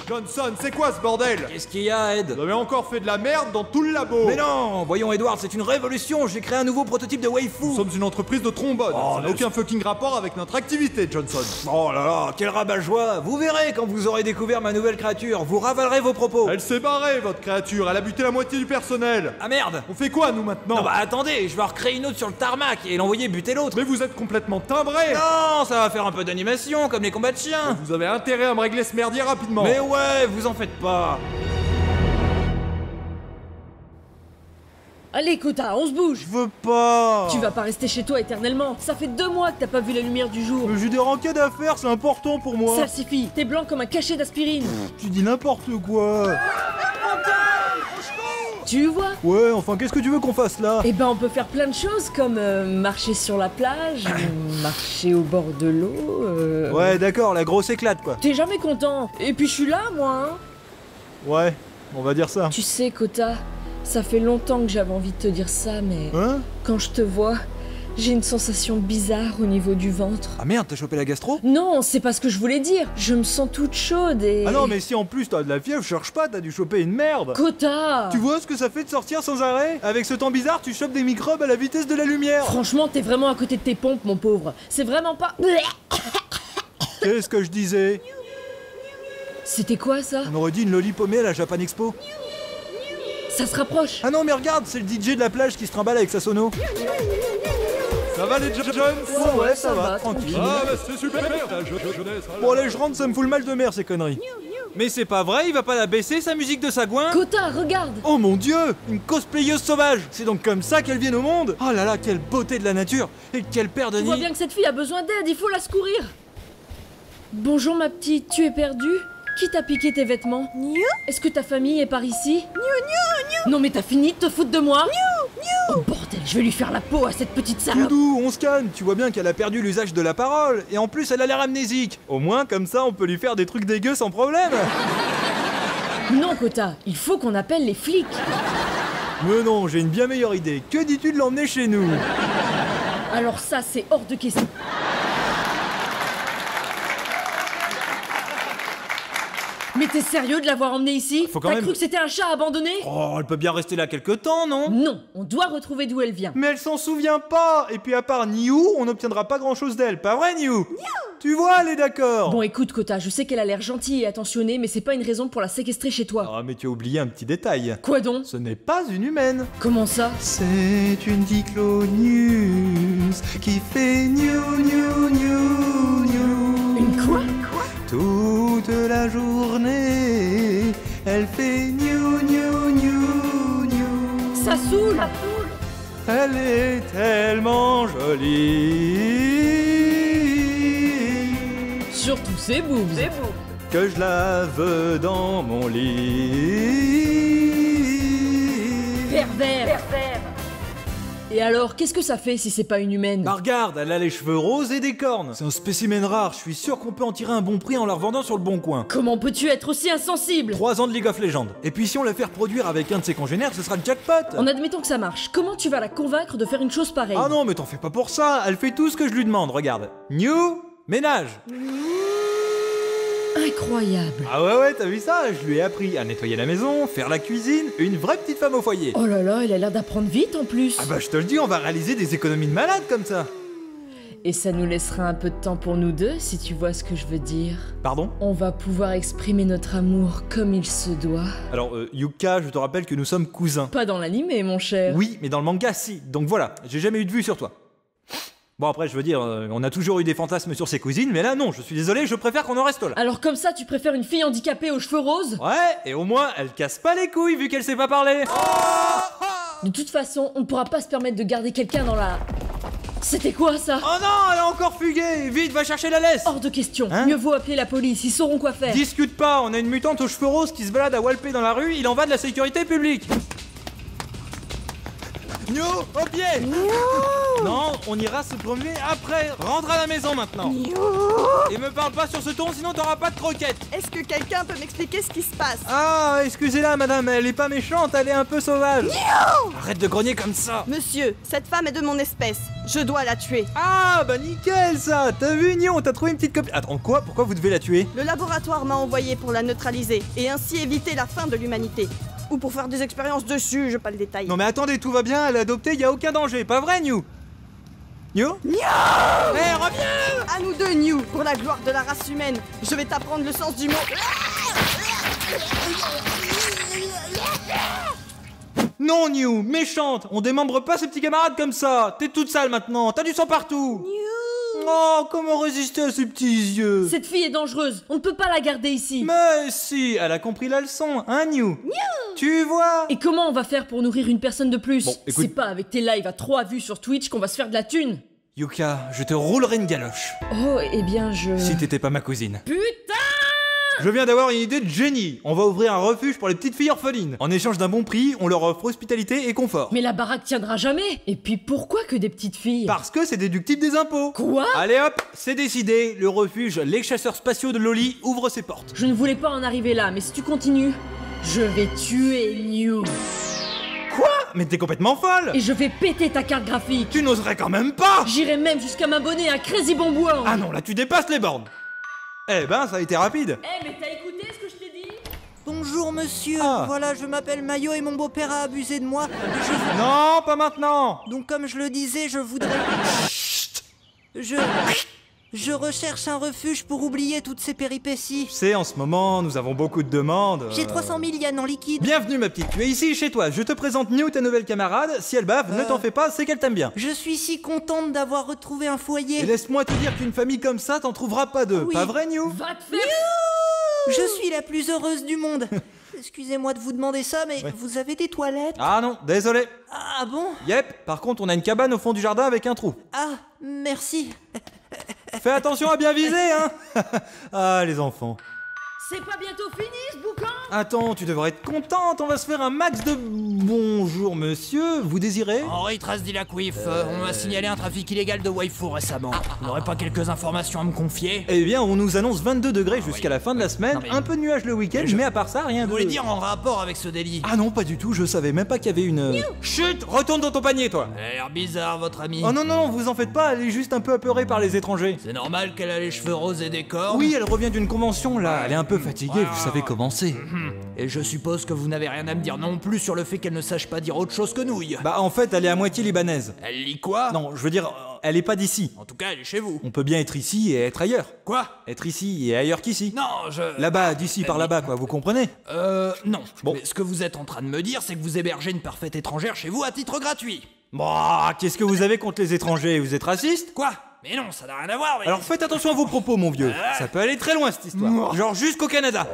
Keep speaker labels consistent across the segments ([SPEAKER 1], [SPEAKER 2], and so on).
[SPEAKER 1] Johnson, c'est quoi ce bordel?
[SPEAKER 2] Qu'est-ce qu'il y a, Ed?
[SPEAKER 1] Vous avez encore fait de la merde dans tout le labo.
[SPEAKER 2] Mais non, voyons Edward, c'est une révolution. J'ai créé un nouveau prototype de waifu.
[SPEAKER 1] Nous sommes une entreprise de trombone. Ça n'a aucun fucking rapport avec notre activité, Johnson.
[SPEAKER 2] Oh là là, quel rabat-joie. Vous verrez quand vous aurez découvert ma nouvelle créature. Vous ravalerez vos propos.
[SPEAKER 1] Elle s'est barrée, votre créature. Elle a buté la moitié du personnel.
[SPEAKER 2] Ah merde.
[SPEAKER 1] On fait quoi, nous, maintenant?
[SPEAKER 2] Non bah attendez, je vais en recréer une autre sur le tarmac et l'envoyer buter l'autre.
[SPEAKER 1] Mais vous êtes complètement timbré.
[SPEAKER 2] Non, ça va faire un peu d'animation, comme les combats de chiens.
[SPEAKER 1] Vous avez intérêt à me régler ce merdier rapidement.
[SPEAKER 2] Mais ouais, vous en faites pas.
[SPEAKER 3] Allez, Kota, on se bouge.
[SPEAKER 4] Je veux pas.
[SPEAKER 3] Tu vas pas rester chez toi éternellement. Ça fait 2 mois que t'as pas vu la lumière du jour.
[SPEAKER 4] Mais j'ai des rancades à faire, c'est important pour moi.
[SPEAKER 3] Ça suffit, t'es blanc comme un cachet d'aspirine.
[SPEAKER 4] Tu dis n'importe quoi.
[SPEAKER 3] Tu vois?
[SPEAKER 4] Ouais, enfin, qu'est-ce que tu veux qu'on fasse là?
[SPEAKER 3] Eh ben, on peut faire plein de choses comme marcher sur la plage, ou marcher au bord de l'eau.
[SPEAKER 4] Ouais, d'accord, la grosse éclate quoi.
[SPEAKER 3] T'es jamais content. Et puis je suis là, moi. Hein.
[SPEAKER 4] Ouais, on va dire ça.
[SPEAKER 3] Tu sais, Kota, ça fait longtemps que j'avais envie de te dire ça, mais
[SPEAKER 4] Hein?
[SPEAKER 3] quand je te vois, j'ai une sensation bizarre au niveau du ventre.
[SPEAKER 2] Ah merde, t'as chopé la gastro?
[SPEAKER 3] Non, c'est pas ce que je voulais dire. Je me sens toute chaude et...
[SPEAKER 4] Ah non, mais si en plus t'as de la fièvre, cherche pas, t'as dû choper une merde.
[SPEAKER 3] Kota!
[SPEAKER 4] Tu vois ce que ça fait de sortir sans arrêt? Avec ce temps bizarre, tu chopes des microbes à la vitesse de la lumière.
[SPEAKER 3] Franchement, t'es vraiment à côté de tes pompes, mon pauvre. C'est vraiment pas...
[SPEAKER 4] Qu'est-ce que je disais?
[SPEAKER 3] C'était quoi, ça?
[SPEAKER 4] On aurait dit une lollipomée à la Japan Expo.
[SPEAKER 3] Ça se rapproche.
[SPEAKER 4] Ah non, mais regarde, c'est le DJ de la plage qui se trimballe avec sa sono.
[SPEAKER 1] Ça va, les Jones?
[SPEAKER 4] Ouais, ça va, tranquille.
[SPEAKER 1] Ah, bah c'est super, la jeunesse.
[SPEAKER 4] Bon allez, je rentre, ça me fout le mal de mer ces conneries. Mais c'est pas vrai, il va pas la baisser sa musique de sagouin?
[SPEAKER 3] Kota, regarde!
[SPEAKER 4] Oh mon dieu, une cosplayeuse sauvage. C'est donc comme ça qu'elle vient au monde? Oh là là, quelle beauté de la nature. Et quelle paire de
[SPEAKER 3] Tu vois
[SPEAKER 4] nids.
[SPEAKER 3] bien que cette fille a besoin d'aide, il faut la secourir. Bonjour ma petite, tu es perdue? Qui t'a piqué tes vêtements? Est-ce que ta famille est par ici? Non mais t'as fini de te foutre de moi? Oh bordel, je vais lui faire la peau à cette petite salope.
[SPEAKER 4] Doudou, on se calme, tu vois bien qu'elle a perdu l'usage de la parole. Et en plus, elle a l'air amnésique. Au moins, comme ça, on peut lui faire des trucs dégueux sans problème.
[SPEAKER 3] Non Kota, il faut qu'on appelle les flics.
[SPEAKER 4] Mais non, j'ai une bien meilleure idée. Que dis-tu de l'emmener chez nous?
[SPEAKER 3] Alors ça, c'est hors de question. Mais t'es sérieux de l'avoir emmené ici?
[SPEAKER 4] Faut quand
[SPEAKER 3] T'as
[SPEAKER 4] même-
[SPEAKER 3] cru que c'était un chat abandonné?
[SPEAKER 4] Oh, elle peut bien rester là quelque temps, non?
[SPEAKER 3] Non, on doit retrouver d'où elle vient.
[SPEAKER 4] Mais elle s'en souvient pas. Et puis à part Niu, on n'obtiendra pas grand-chose d'elle. Pas vrai, Niu? Tu vois, elle est d'accord.
[SPEAKER 3] Bon écoute Kota, je sais qu'elle a l'air gentille et attentionnée, mais c'est pas une raison pour la séquestrer chez toi.
[SPEAKER 4] Ah, mais tu as oublié un petit détail.
[SPEAKER 3] Quoi donc?
[SPEAKER 4] Ce n'est pas une humaine.
[SPEAKER 3] Comment ça?
[SPEAKER 4] C'est une diclonius qui fait Niu Niu Niu Niu.
[SPEAKER 3] Une quoi?
[SPEAKER 4] Toute la journée, elle fait Niu Niu Niu Niu.
[SPEAKER 3] Ça saoule!
[SPEAKER 4] Elle est tellement jolie
[SPEAKER 3] Surtout ses boobs.
[SPEAKER 4] que je la veux dans mon lit.
[SPEAKER 3] Pervers! Et alors, qu'est-ce que ça fait si c'est pas une humaine?
[SPEAKER 4] Bah regarde, elle a les cheveux roses et des cornes. C'est un spécimen rare, je suis sûr qu'on peut en tirer un bon prix en la revendant sur le bon coin.
[SPEAKER 3] Comment peux-tu être aussi insensible?
[SPEAKER 4] 3 ans de League of Legends. Et puis si on la fait reproduire avec un de ses congénères, ce sera le jackpot.
[SPEAKER 3] En admettant que ça marche, comment tu vas la convaincre de faire une chose pareille?
[SPEAKER 4] Ah non, mais t'en fais pas pour ça, elle fait tout ce que je lui demande, regarde. New, ménage.
[SPEAKER 3] Incroyable!
[SPEAKER 4] Ah ouais, t'as vu ça? Je lui ai appris à nettoyer la maison, faire la cuisine, une vraie petite femme au foyer.
[SPEAKER 3] Oh là là, elle a l'air d'apprendre vite en plus!
[SPEAKER 4] Ah bah je te le dis, on va réaliser des économies de malade comme ça.
[SPEAKER 3] Et ça nous laissera un peu de temps pour nous deux, si tu vois ce que je veux dire.
[SPEAKER 4] Pardon?
[SPEAKER 3] On va pouvoir exprimer notre amour comme il se doit.
[SPEAKER 4] Alors, Yuka, je te rappelle que nous sommes cousins.
[SPEAKER 3] Pas dans l'animé, mon cher.
[SPEAKER 4] Oui, mais dans le manga, si. Donc voilà, j'ai jamais eu de vue sur toi. Bon après, je veux dire, on a toujours eu des fantasmes sur ses cousines, mais là non, je suis désolé, je préfère qu'on en reste là.
[SPEAKER 3] Alors comme ça, tu préfères une fille handicapée aux cheveux roses?
[SPEAKER 4] Ouais, et au moins, elle casse pas les couilles vu qu'elle sait pas parler.
[SPEAKER 3] De toute façon, on ne pourra pas se permettre de garder quelqu'un dans la... C'était quoi ça?
[SPEAKER 4] Oh non, elle a encore fugué. Vite, va chercher la laisse.
[SPEAKER 3] Hors de question.
[SPEAKER 4] Hein?
[SPEAKER 3] Mieux vaut appeler la police, ils sauront quoi faire.
[SPEAKER 4] Discute pas, on a une mutante aux cheveux roses qui se balade à walper dans la rue, il en va de la sécurité publique. New, au pied. Non, on ira se promener après. Rentre à la maison maintenant. Et me parle pas sur ce ton, sinon t'auras pas de croquettes.
[SPEAKER 5] Est-ce que quelqu'un peut m'expliquer ce qui se passe?
[SPEAKER 4] Ah, excusez-la madame, elle est pas méchante, elle est un peu sauvage. Arrête de grogner comme ça.
[SPEAKER 5] Monsieur, cette femme est de mon espèce. Je dois la tuer.
[SPEAKER 4] Ah, bah nickel ça. T'as vu Nio, t'as trouvé une petite copine. Attends, quoi? Pourquoi vous devez la tuer?
[SPEAKER 5] Le laboratoire m'a envoyé pour la neutraliser et ainsi éviter la fin de l'humanité. Ou pour faire des expériences dessus, je pas le détail.
[SPEAKER 4] Non mais attendez, tout va bien, elle est adoptée, y a aucun danger, pas vrai New? New?
[SPEAKER 5] New!
[SPEAKER 4] Hé, reviens!
[SPEAKER 5] À nous deux, New, pour la gloire de la race humaine. Je vais t'apprendre le sens du mot.
[SPEAKER 4] Non New, méchante, on démembre pas ses petits camarades comme ça. T'es toute sale maintenant, t'as du sang partout. Oh, comment résister à ces petits yeux?
[SPEAKER 3] Cette fille est dangereuse, on ne peut pas la garder ici.
[SPEAKER 4] Mais si, elle a compris la leçon, hein New? Tu vois?
[SPEAKER 3] Et comment on va faire pour nourrir une personne de plus?
[SPEAKER 4] Bon, écoute-
[SPEAKER 3] C'est pas avec tes lives à 3 vues sur Twitch qu'on va se faire de la thune.
[SPEAKER 4] Yuka, je te roulerai une galoche.
[SPEAKER 3] Oh, eh bien je...
[SPEAKER 4] Si t'étais pas ma cousine.
[SPEAKER 3] Putain!
[SPEAKER 4] Je viens d'avoir une idée de génie. On va ouvrir un refuge pour les petites filles orphelines. En échange d'un bon prix, on leur offre hospitalité et confort.
[SPEAKER 3] Mais la baraque tiendra jamais. Et puis pourquoi que des petites filles?
[SPEAKER 4] Parce que c'est déductible des impôts.
[SPEAKER 3] Quoi?
[SPEAKER 4] Allez hop, c'est décidé. Le refuge Les Chasseurs Spatiaux de Loli ouvre ses portes.
[SPEAKER 3] Je ne voulais pas en arriver là, mais si tu continues, je vais tuer New.
[SPEAKER 4] Quoi? Mais t'es complètement folle.
[SPEAKER 3] Et je vais péter ta carte graphique.
[SPEAKER 4] Tu n'oserais quand même pas.
[SPEAKER 3] J'irai même jusqu'à m'abonner à Crazy Bombouin.
[SPEAKER 4] Ah non, là tu dépasses les bornes. Eh ben, ça a été rapide.
[SPEAKER 3] Eh, mais t'as écouté ce que je t'ai dit?
[SPEAKER 6] Bonjour monsieur,
[SPEAKER 4] Ah.
[SPEAKER 6] voilà je m'appelle Mayo et mon beau-père a abusé de moi.
[SPEAKER 4] Non, pas maintenant.
[SPEAKER 6] Donc comme je le disais, je voudrais... Je recherche un refuge pour oublier toutes ces péripéties.
[SPEAKER 4] Tu sais, en ce moment, nous avons beaucoup de demandes.
[SPEAKER 6] J'ai 300 000 yens en liquide.
[SPEAKER 4] Bienvenue ma petite, tu es ici chez toi. Je te présente New, ta nouvelle camarade. Si elle bave, ne t'en fais pas, c'est qu'elle t'aime bien.
[SPEAKER 6] Je suis si contente d'avoir retrouvé un foyer.
[SPEAKER 4] Et laisse-moi te dire qu'une famille comme ça, t'en trouveras pas deux.
[SPEAKER 6] Oui.
[SPEAKER 4] Pas vrai, New?
[SPEAKER 3] Va te faire...
[SPEAKER 6] Je suis la plus heureuse du monde. Excusez-moi de vous demander ça, mais vous avez des toilettes?
[SPEAKER 4] Ah non, désolé.
[SPEAKER 6] Ah bon?
[SPEAKER 4] Yep, par contre, on a une cabane au fond du jardin avec un trou.
[SPEAKER 6] Ah, merci.
[SPEAKER 4] Fais attention à bien viser, hein. Ah, les enfants.
[SPEAKER 3] C'est pas bientôt fini ce boucan?
[SPEAKER 4] Attends, tu devrais être contente, on va se faire un max de... Bonjour monsieur, vous désirez?
[SPEAKER 2] Henri Trasdilacouif, on m'a signalé un trafic illégal de waifu récemment. Vous n'aurez pas quelques informations à me confier?
[SPEAKER 4] Eh bien, on nous annonce 22 degrés jusqu'à la fin de la semaine,
[SPEAKER 2] Non, mais-
[SPEAKER 4] un peu de nuages le week-end, mais à part ça, rien
[SPEAKER 2] Je
[SPEAKER 4] de...
[SPEAKER 2] voulais dire en rapport avec ce délit.
[SPEAKER 4] Ah non, pas du tout, je savais même pas qu'il y avait une... Chut, retourne dans ton panier, toi.
[SPEAKER 2] Elle a l'air bizarre, votre amie.
[SPEAKER 4] Oh non, non, vous en faites pas, elle est juste un peu apeurée par les étrangers.
[SPEAKER 2] C'est normal qu'elle a les cheveux roses et des cornes?
[SPEAKER 4] Oui, elle revient d'une convention, là, elle est un peu fatiguée, vous savez comment c'est.
[SPEAKER 2] Et je suppose que vous n'avez rien à me dire non plus sur le fait qu'elle ne sache pas dire autre chose que nouille.
[SPEAKER 4] Bah en fait, elle est à moitié libanaise.
[SPEAKER 2] Elle lit quoi?
[SPEAKER 4] Non, je veux dire, elle est pas d'ici.
[SPEAKER 2] En tout cas, elle est chez vous.
[SPEAKER 4] On peut bien être ici et être ailleurs.
[SPEAKER 2] Quoi?
[SPEAKER 4] Être ici et ailleurs qu'ici.
[SPEAKER 2] Non, je...
[SPEAKER 4] Là-bas, d'ici par là-bas, quoi, vous comprenez?
[SPEAKER 2] Non.
[SPEAKER 4] Bon.
[SPEAKER 2] Mais ce que vous êtes en train de me dire, c'est que vous hébergez une parfaite étrangère chez vous à titre gratuit.
[SPEAKER 4] Bah, qu'est-ce que vous avez contre les étrangers? Vous êtes raciste?
[SPEAKER 2] Quoi? Mais non, ça n'a rien à voir, mais...
[SPEAKER 4] Alors faites attention à vos propos, mon vieux. Ça peut aller très loin, cette histoire. Genre jusqu'au Canada.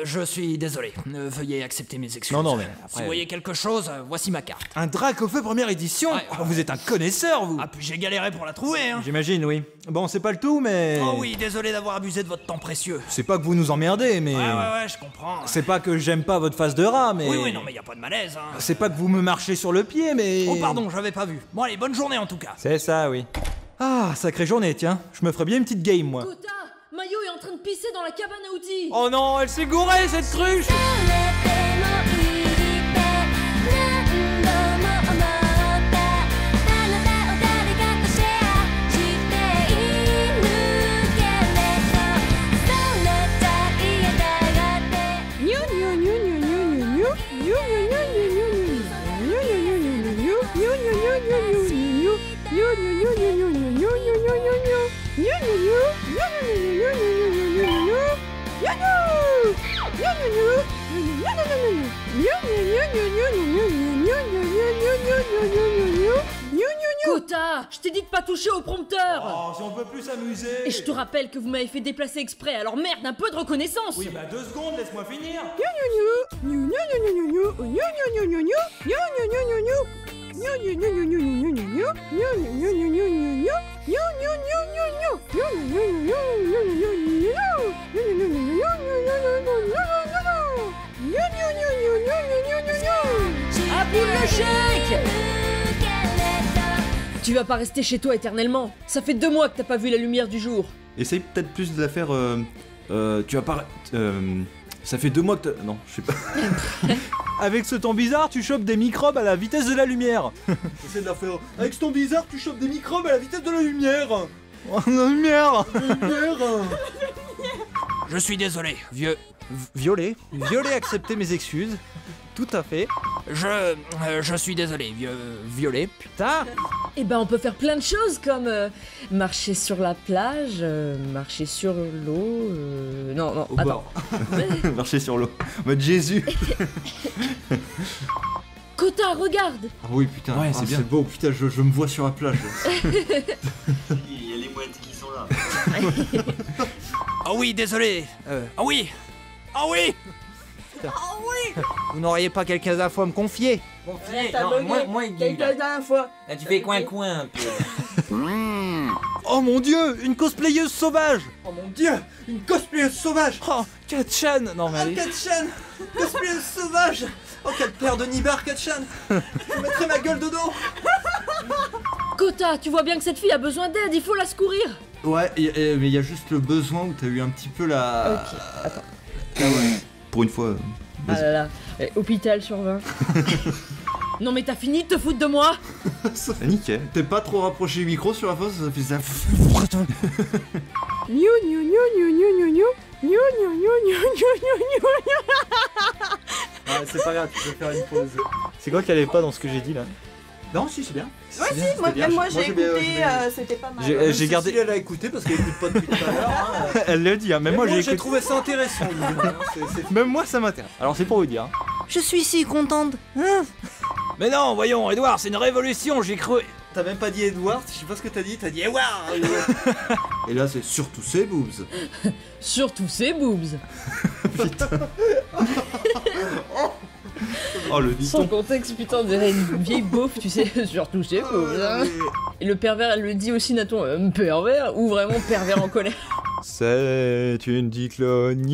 [SPEAKER 2] Je suis désolé. Veuillez accepter mes excuses.
[SPEAKER 4] Non, non, mais
[SPEAKER 2] Si
[SPEAKER 4] après-
[SPEAKER 2] vous voyez quelque chose, voici ma carte.
[SPEAKER 4] Un drac au feu première édition?
[SPEAKER 2] Ouais.
[SPEAKER 4] Oh, vous êtes un connaisseur, vous.
[SPEAKER 2] Ah, puis j'ai galéré pour la trouver, hein.
[SPEAKER 4] J'imagine, oui. Bon, c'est pas le tout, mais...
[SPEAKER 2] Oh oui, désolé d'avoir abusé de votre temps précieux.
[SPEAKER 4] C'est pas que vous nous emmerdez, mais...
[SPEAKER 2] Ouais, je comprends.
[SPEAKER 4] C'est pas que j'aime pas votre face de rat, mais...
[SPEAKER 2] Oui, non, mais y a pas de malaise, hein.
[SPEAKER 4] C'est pas que vous me marchez sur le pied, mais...
[SPEAKER 2] Oh, pardon, j'avais pas vu. Bon, allez, bonne journée en tout cas.
[SPEAKER 4] C'est ça, oui. Ah, sacrée journée, tiens. Je me ferais bien une petite game, moi.
[SPEAKER 3] Kota, Mayo est en train de pisser dans la cabane à outils.
[SPEAKER 4] Oh non, elle s'est gourée, cette cruche.
[SPEAKER 3] Kota, je t'ai dit de pas toucher au prompteur.
[SPEAKER 4] Oh, si on peut plus s'amuser.
[SPEAKER 3] Et je te rappelle que vous m'avez fait déplacer exprès, alors merde, un peu de reconnaissance.
[SPEAKER 4] Oui, bah 2 secondes, laisse-moi finir.
[SPEAKER 3] À bout le chèque. Tu vas pas rester chez toi éternellement. Ça fait 2 mois que t'as pas vu la lumière du jour.
[SPEAKER 7] Essaye peut-être plus de la faire. Tu vas pas. Ça fait 2 mois que t'as. Non, je sais pas.
[SPEAKER 4] Avec ce temps bizarre, tu chopes des microbes à la vitesse de la lumière.
[SPEAKER 1] Essaie de la faire. Avec ce ton bizarre, tu chopes des microbes à la vitesse de la lumière.
[SPEAKER 4] Oh, la lumière.
[SPEAKER 2] Je suis désolé, vieux.
[SPEAKER 4] Violet, accepter mes excuses. Tout à fait.
[SPEAKER 2] Je suis désolé, vieux. Violet.
[SPEAKER 4] Putain.
[SPEAKER 3] Eh ben on peut faire plein de choses comme marcher sur la plage, marcher sur l'eau, non,
[SPEAKER 7] Au
[SPEAKER 3] attends.
[SPEAKER 7] bord. Marcher sur l'eau. En mode Jésus.
[SPEAKER 3] Kota, regarde.
[SPEAKER 7] Ah oui, putain. Ouais, c'est bien.
[SPEAKER 1] C'est beau, putain, je me vois sur la plage.
[SPEAKER 8] Il y a les mouettes qui sont là.
[SPEAKER 2] Oh oui, désolé. Oh oui. Oh oui.
[SPEAKER 4] Vous n'auriez pas quelques infos à me confier?
[SPEAKER 6] Moi,
[SPEAKER 5] fois.
[SPEAKER 6] Là, tu fais coin-coin un peu.
[SPEAKER 4] Oh mon dieu, une cosplayeuse sauvage.
[SPEAKER 1] Oh mon dieu, une cosplayeuse sauvage.
[SPEAKER 4] Oh, Katchan. Non mais allez.
[SPEAKER 1] Katchan, cosplayeuse sauvage. Oh, quelle paire de nibards, Katchan. Je mettrai ma gueule dedans.
[SPEAKER 3] Kota, tu vois bien que cette fille a besoin d'aide, il faut la secourir.
[SPEAKER 7] Ouais, mais il y a juste le besoin où t'as eu un petit peu la.
[SPEAKER 3] Ok, attends.
[SPEAKER 7] Ah ouais. Pour une fois.
[SPEAKER 3] Ah là là, hôpital sur 20. Non mais t'as fini de te foutre de moi?
[SPEAKER 7] Ça nickel. T'es pas trop rapproché du micro sur la face, ça fait ça.
[SPEAKER 1] Ah, c'est pas grave, tu peux faire une pause.
[SPEAKER 4] C'est quoi qu'elle est pas dans ce que j'ai dit là?
[SPEAKER 1] Non, si, c'est bien.
[SPEAKER 5] Ouais, si, moi j'ai écouté, c'était pas mal.
[SPEAKER 4] J'ai gardé.
[SPEAKER 1] Cécile, elle a écouté parce qu'elle écoute pas depuis tout à l'heure. Hein.
[SPEAKER 4] Elle le dit, hein. Même moi j'ai écouté.
[SPEAKER 1] trouvé ça intéressant.
[SPEAKER 4] Même moi ça m'intéresse. Alors c'est pour vous dire.
[SPEAKER 6] Je suis si contente.
[SPEAKER 2] Mais non, voyons, Edouard, c'est une révolution, j'ai cru.
[SPEAKER 1] T'as même pas dit Edward, je sais pas ce que t'as dit Edward.
[SPEAKER 7] Et là, c'est surtout ses boobs.
[SPEAKER 3] Surtout ses boobs.
[SPEAKER 7] Oh, le
[SPEAKER 3] Sans
[SPEAKER 7] dit-on.
[SPEAKER 3] contexte, putain, on dirait une vieille beauf, tu sais, surtout ses boobs. Hein. Et le pervers, elle le dit aussi, Nathan, pervers ou vraiment pervers en colère?
[SPEAKER 4] C'est une diclonius.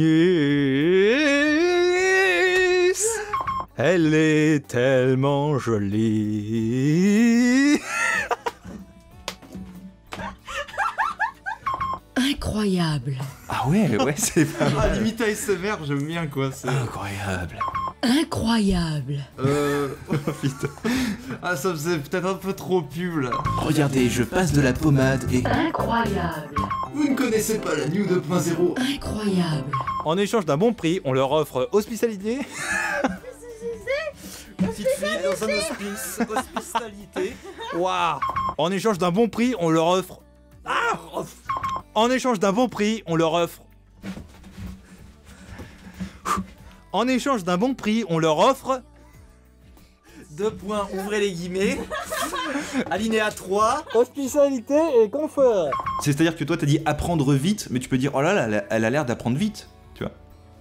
[SPEAKER 4] Elle est tellement jolie.
[SPEAKER 3] Incroyable.
[SPEAKER 7] Ah ouais, c'est pas mal. Limite ASMR, j'aime bien quoi. C'est
[SPEAKER 2] Incroyable.
[SPEAKER 3] Incroyable.
[SPEAKER 7] Putain. Ah, ça faisait peut-être un peu trop pub là.
[SPEAKER 2] Regardez, je passe de la pommade et.
[SPEAKER 3] Incroyable.
[SPEAKER 7] Vous ne connaissez pas la New 2.0.
[SPEAKER 3] Incroyable.
[SPEAKER 4] En échange d'un bon prix, on leur offre hospitalité.
[SPEAKER 1] Petite fille dans un hospice, hospitalité.
[SPEAKER 4] Waouh. En échange d'un bon prix, on leur offre. Ah. En échange d'un bon prix, on leur offre. En échange d'un bon prix, on leur offre.
[SPEAKER 1] 2 points, ouvrez les guillemets. Alinéa 3.
[SPEAKER 4] Hospitalité et confort.
[SPEAKER 7] C'est-à-dire que toi t'as dit apprendre vite, mais tu peux dire oh là là, elle a l'air d'apprendre vite, tu vois.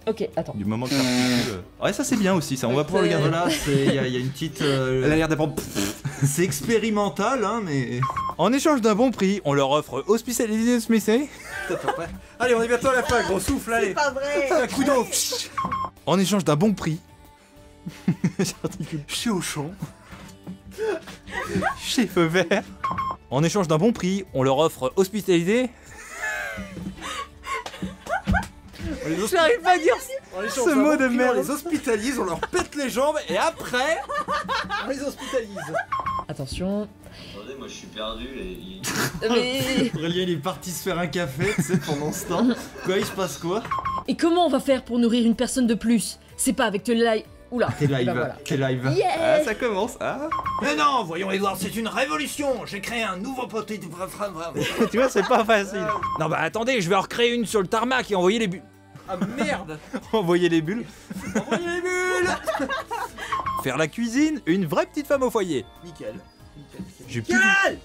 [SPEAKER 3] Ok, attends.
[SPEAKER 7] Du moment que t'articules. Ouais, ça c'est bien aussi, ça on va pouvoir le garder là.
[SPEAKER 1] Voilà, il y a une petite.
[SPEAKER 7] Elle a l'air d'apprendre.
[SPEAKER 1] C'est expérimental, hein, mais.
[SPEAKER 4] En échange d'un bon prix, on leur offre hospitalité smithée.
[SPEAKER 1] Allez, on est bientôt à la fin, gros souffle, allez.
[SPEAKER 5] Pas vrai.
[SPEAKER 1] Un coup d'eau.
[SPEAKER 4] En échange d'un bon prix.
[SPEAKER 7] Chez Auchan.
[SPEAKER 4] Chez Feu Vert. En échange d'un bon prix, on leur offre hospitalité.
[SPEAKER 1] J'arrive pas à dire
[SPEAKER 4] Ce mot de merde.
[SPEAKER 1] On les hospitalise, on leur pète les jambes et après, on les hospitalise.
[SPEAKER 3] Attention.
[SPEAKER 8] Attendez, moi je suis perdu.
[SPEAKER 3] Mais...
[SPEAKER 7] Aurélien il est parti se faire un café, tu sais, pendant ce temps. Quoi, il se passe quoi?
[SPEAKER 3] Et comment on va faire pour nourrir une personne de plus? C'est pas avec te live. Oula.
[SPEAKER 7] T'es live,
[SPEAKER 3] Bah voilà.
[SPEAKER 7] t'es live.
[SPEAKER 3] Yeah.
[SPEAKER 7] Ah, ça commence, ah.
[SPEAKER 2] Mais non, voyons, Edouard, c'est une révolution. J'ai créé un nouveau poté.
[SPEAKER 4] Tu vois, c'est pas facile.
[SPEAKER 2] Non, bah attendez, je vais en recréer une sur le tarmac et envoyer les bulles.
[SPEAKER 1] Ah merde.
[SPEAKER 4] Envoyer les bulles.
[SPEAKER 1] Envoyez les bulles.
[SPEAKER 4] Faire la cuisine, une vraie petite femme au foyer.
[SPEAKER 1] Nickel.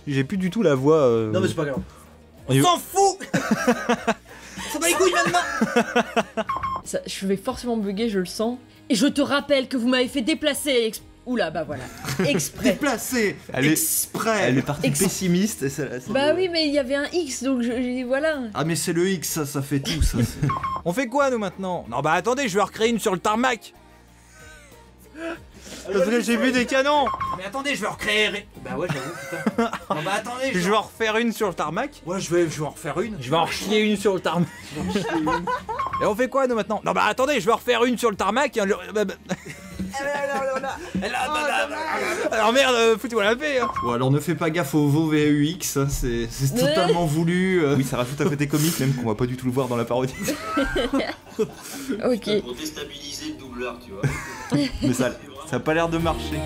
[SPEAKER 4] J'ai plus du tout la voix.
[SPEAKER 1] Non mais c'est pas grave.
[SPEAKER 4] On y va.
[SPEAKER 1] S'en fout. Ça va les couilles maintenant.
[SPEAKER 3] Ça, je vais forcément bugger, je le sens. Et je te rappelle que vous m'avez fait déplacer. Oula, bah voilà. Exprès.
[SPEAKER 7] Déplacé,
[SPEAKER 1] Elle est-
[SPEAKER 7] exprès. Elle est partie pessimiste. Et
[SPEAKER 3] Bah oui, mais il y avait un X, donc voilà.
[SPEAKER 7] Ah mais c'est le X, ça fait tout ça.
[SPEAKER 4] On fait quoi nous maintenant? Non bah attendez, je vais en recréer une sur le tarmac. Parce que j'ai vu des canons.
[SPEAKER 1] Mais attendez, je vais en recréer. Bah ouais, j'avoue, putain. Non, bah attendez,
[SPEAKER 4] Je vais en refaire une sur le tarmac.
[SPEAKER 1] Ouais, je vais en refaire une.
[SPEAKER 4] Je vais en chier une sur le tarmac. Et on fait quoi nous maintenant? Non bah attendez, je vais en refaire une sur le tarmac. Et alors merde, foutez-moi la paix. Hein.
[SPEAKER 7] Bon, alors ne fais pas gaffe au veau VUX, hein, c'est totalement voulu. Oui, ça rajoute un côté comique, même qu'on va pas du tout le voir dans la parodie.
[SPEAKER 3] Ok.
[SPEAKER 8] Pour déstabiliser le doubleur, tu vois.
[SPEAKER 7] Mais ça a pas l'air de marcher.